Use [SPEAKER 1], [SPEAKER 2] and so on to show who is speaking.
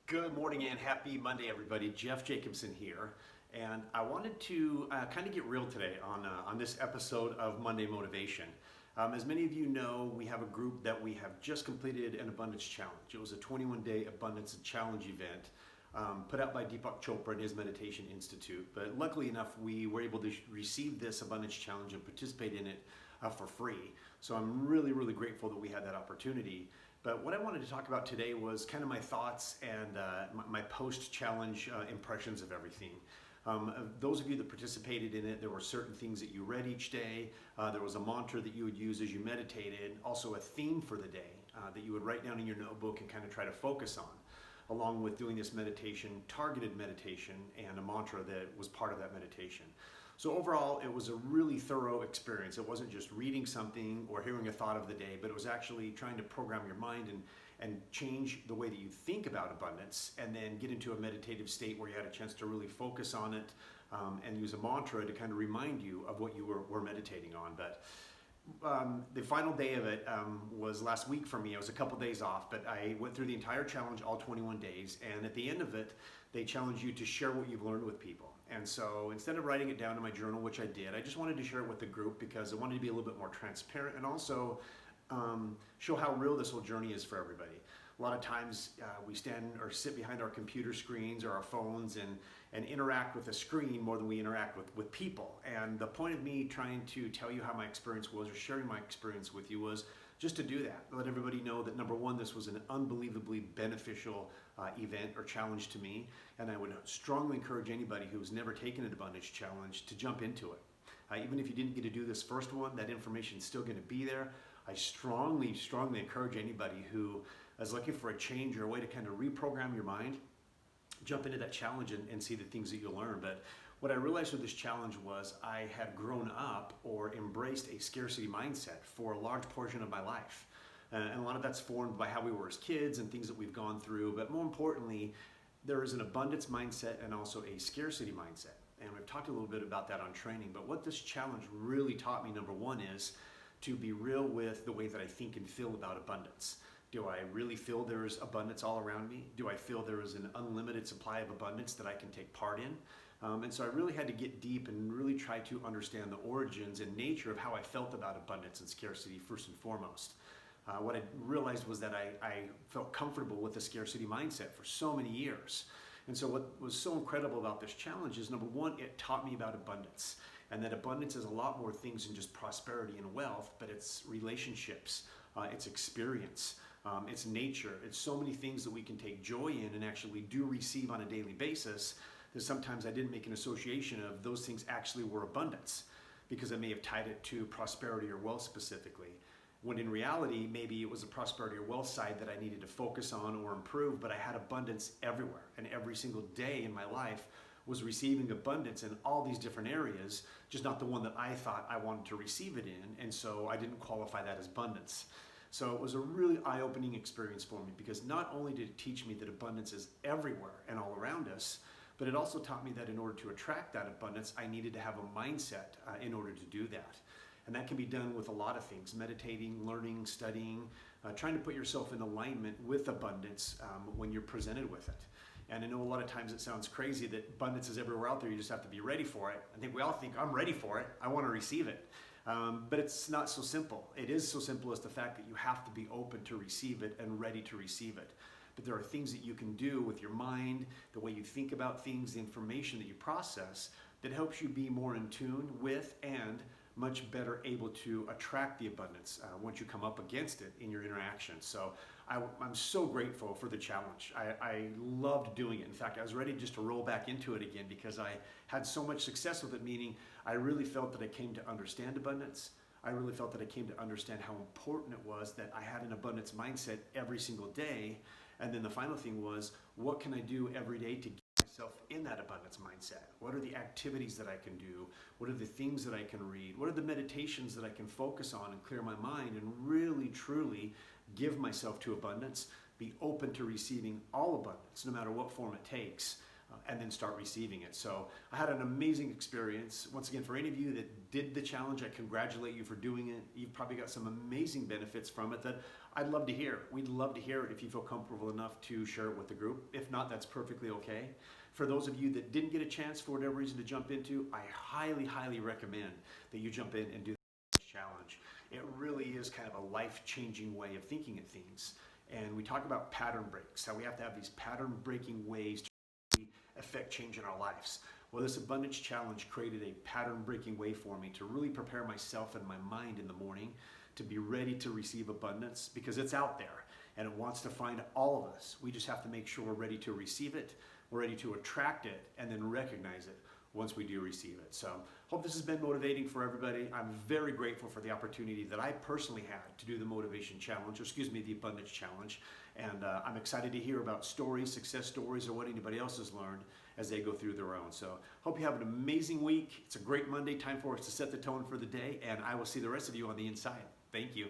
[SPEAKER 1] Good morning and happy Monday, everybody. Jeff Jacobson here, and I wanted to kind of get real today on this episode of Monday Motivation. As many of you know, we have a group that we have just completed an abundance challenge. It was a 21-day abundance challenge event put out by Deepak Chopra and his Meditation Institute. But luckily enough, we were able to receive this abundance challenge and participate in it for free. So I'm really, really grateful that we had that opportunity. But what I wanted to talk about today was kind of my thoughts and my post-challenge impressions of everything. Those of you that participated in it, there were certain things that you read each day. There was a mantra that you would use as you meditated, also a theme for the day that you would write down in your notebook and kind of try to focus on, along with doing this meditation, targeted meditation, and a mantra that was part of that meditation. So overall, it was a really thorough experience. It wasn't just reading something or hearing a thought of the day, but it was actually trying to program your mind and change the way that you think about abundance, and then get into a meditative state where you had a chance to really focus on it and use a mantra to kind of remind you of what you were meditating on. But the final day of it was last week for me. It was a couple days off, but I went through the entire challenge, all 21 days, and at the end of it, they challenge you to share what you've learned with people. And so instead of writing it down in my journal, which I did, I just wanted to share it with the group because I wanted to be a little bit more transparent and also show how real this whole journey is for everybody. A lot of times we stand or sit behind our computer screens or our phones and interact with a screen more than we interact with people. And the point of me trying to tell you how my experience was or sharing my experience with you was just to do that. Let everybody know that number one, this was an unbelievably beneficial event or challenge to me. And I would strongly encourage anybody who's never taken an abundance challenge to jump into it. Even if you didn't get to do this first one, that information is still going to be there. I strongly encourage anybody who is looking for a change or a way to kind of reprogram your mind, jump into that challenge and see the things that you'll learn. But what I realized with this challenge was I had grown up or embraced a scarcity mindset for a large portion of my life. And a lot of that's formed by how we were as kids and things that we've gone through. But more importantly, there is an abundance mindset and also a scarcity mindset. And we've talked a little bit about that on training. But what this challenge really taught me, number one, is to be real with the way that I think and feel about abundance. Do I really feel there is abundance all around me? Do I feel there is an unlimited supply of abundance that I can take part in? And so I really had to get deep and really try to understand the origins and nature of how I felt about abundance and scarcity first and foremost. What I realized was that I felt comfortable with the scarcity mindset for so many years. And so what was so incredible about this challenge is, number one, it taught me about abundance. And that abundance is a lot more things than just prosperity and wealth, but it's relationships, it's experience, it's nature. It's so many things that we can take joy in and actually do receive on a daily basis that sometimes I didn't make an association of those things actually were abundance because I may have tied it to prosperity or wealth specifically. When in reality, maybe it was the prosperity or wealth side that I needed to focus on or improve, but I had abundance everywhere. And every single day in my life was receiving abundance in all these different areas, just not the one that I thought I wanted to receive it in. And so I didn't qualify that as abundance. So it was a really eye-opening experience for me because not only did it teach me that abundance is everywhere and all around us, but it also taught me that in order to attract that abundance, I needed to have a mindset in order to do that. And that can be done with a lot of things: meditating, learning, studying, trying to put yourself in alignment with abundance when you're presented with it. And I know a lot of times it sounds crazy that abundance is everywhere out there. You just have to be ready for it. I think we all think, I'm ready for it. I want to receive it. But it's not so simple. It is so simple as the fact that you have to be open to receive it and ready to receive it. But there are things that you can do with your mind, the way you think about things, the information that you process, that helps you be more in tune with and much better able to attract the abundance once you come up against it in your interactions. So I'm so grateful for the challenge. I loved doing it. In fact, I was ready just to roll back into it again because I had so much success with it, meaning I really felt that I came to understand abundance. I really felt that I came to understand how important it was that I had an abundance mindset every single day. And then the final thing was, what can I do every day to get myself in that abundance mindset? What are the activities that I can do? What are the things that I can read? What are the meditations that I can focus on and clear my mind and really, truly give myself to abundance, be open to receiving all abundance, no matter what form it takes, and then start receiving it. So I had an amazing experience. Once again, for any of you that did the challenge, I congratulate you for doing it. You've probably got some amazing benefits from it that I'd love to hear. We'd love to hear it if you feel comfortable enough to share it with the group. If not, that's perfectly okay. For those of you that didn't get a chance for whatever reason to jump into, I highly, highly recommend that you jump in and do the challenge. It really is kind of a life-changing way of thinking of things. And we talk about pattern breaks, how we have to have these pattern-breaking ways to affect change in our lives. Well, this Abundance Challenge created a pattern-breaking way for me to really prepare myself and my mind in the morning to be ready to receive abundance, because it's out there and it wants to find all of us. We just have to make sure we're ready to receive it, we're ready to attract it, and then recognize it once we do receive it. So hope this has been motivating for everybody. I'm very grateful for the opportunity that I personally had to do the Motivation Challenge, or excuse me, the Abundance Challenge. And I'm excited to hear about stories, success stories, or what anybody else has learned as they go through their own. So hope you have an amazing week. It's a great Monday, time for us to set the tone for the day, and I will see the rest of you on the inside. Thank you.